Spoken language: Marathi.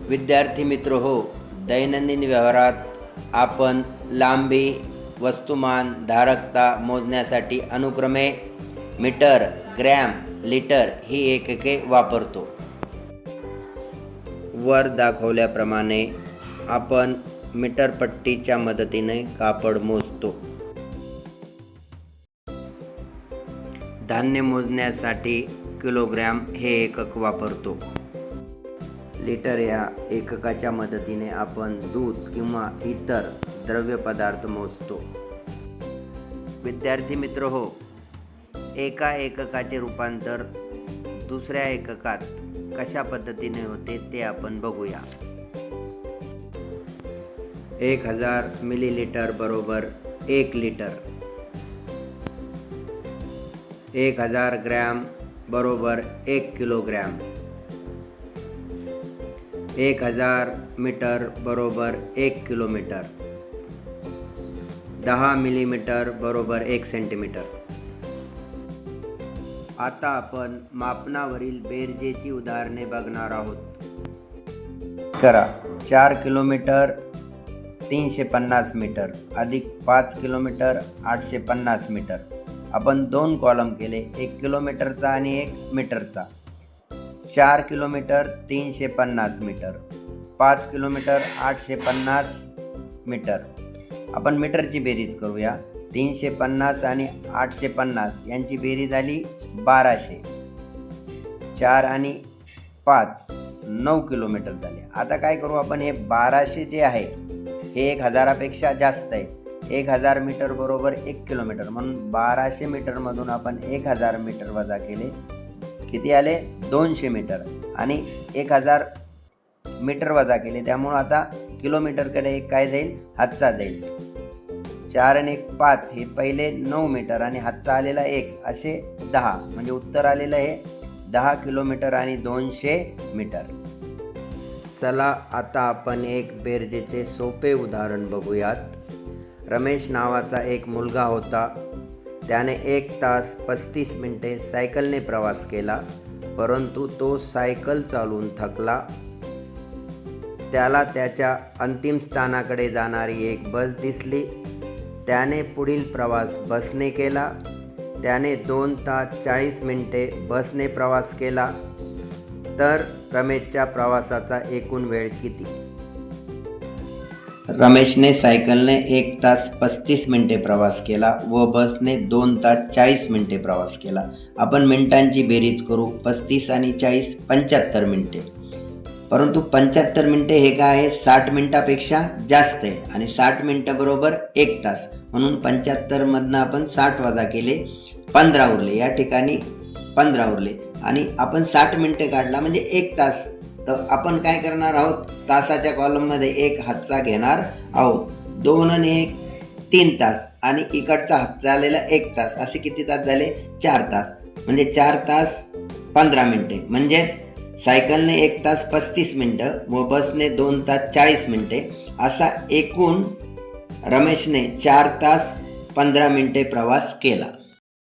विद्यार्थी मित्र हो, दैनंदिन व्यवहारात आपण लांबी, वस्तुमान, धारकता मोजण्यासाठी अनुक्रमे मीटर, ग्रॅम, लिटर ही एकके वापरतो. वर दाखवल्याप्रमाणे आपण मीटर पट्टीच्या मदतीने कापड मोजतो. धान्य मोजण्यासाठी किलोग्रॅम हे एकक वापरतो. लिटर या एककाच्या मदतीने आपण दूध किंवा इतर द्रव्य पदार्थ मोजतो. विद्यार्थी मित्र हो, एका एककाचे रूपांतर दुसऱ्या एककात कशा पद्धतीने होते ते आपण बघूया. 1000 मिलीलिटर बरोबर 1 लिटर. 1000 ग्रॅम बरोबर 1 किलोग्रॅम. 1000 मीटर बरोबर 1 किलोमीटर. 10 मिलीमीटर बरोबर 1 सेंटीमीटर. आता आपण मापनावरील बेरजेची उदाहरणे बघणार आहोत. करा 4 किलोमीटर 350 मीटर अधिक 5 किलोमीटर 850 मीटर. आपण 2 कॉलम केले, 1 किलोमीटरचा आणि 1 मीटरचा. 4 किलोमीटर 350 मीटर, 5 किलोमीटर 850 मीटर. आपण मीटरची बेरीज करूया. 350 आणि 850 यांची बेरीज झाली 1200. 4 आणि 5 9 किलोमीटर झाले. आता काय करू आपण, हे 1200 जे आहे हे 1000पेक्षा जास्त आहे. 1000 मीटर बरोबर 1 किलोमीटर, म्हणून 1200 मीटरमधून आपण 1000 मीटर वजा केले, किती आले 200 मीटर. आणि 1000 मीटर वजा केले, त्यामुळं आता किलोमीटरकडे एक काय जाईल, हातचा जाईल. 4 आणि 1 5 हे पहिले 9 मीटर आणि हातचा आलेला 1 असे 10, म्हणजे उत्तर आलेलं आहे 10 किलोमीटर आणि 200 मीटर. चला आता आपण एक बेरजेचे सोपे उदाहरण बघूयात. रमेश नावाचा एक मुलगा होता. त्याने 1 तास 35 मिनिटे सायकलने प्रवास केला, परंतु तो सायकल चालवून थकला. त्याला त्याच्या अंतिम स्थानाकडे जाणारी एक बस दिसली. त्याने पुढील प्रवास बसने केला. त्याने 2 तास 40 मिनिटे बसने प्रवास केला. तर रमेशच्या प्रवासाचा एकूण वेळ किती? रमेशने सायकलने 1 तास 35 मिनिटे प्रवास केला व बसने 2 तास 40 मिनिटे प्रवास केला. आपण मिनिटांची बेरीज करू. 35 आणि 40 75 मिनिटे. परंतु 75 मिनिटे हे काय आहे, 60 मिनिटापेक्षा जास्त आहे आणि 60 मिनिटं बरोबर 1 तास, म्हणून 75मधनं आपण 60 वजा केले, 15 उरले. या ठिकाणी 15 उरले आणि आपण 60 मिनिटे काढला म्हणजे 1 तास. तर आपण काय करणार आहोत, तासाच्या कॉलममध्ये 1 हातचा घेणार आहोत. 2 आणि 1 3 तास आणि इकडचा हातचा आलेला 1 तास, असे किती तास झाले, 4 तास. म्हणजे 4 तास 15 मिनिटे. म्हणजेच सायकलने 1 तास 35 मिनिटं व बसने 2 तास 40 मिनिटे, असा एकूण रमेशने 4 तास 15 मिनिटे प्रवास केला.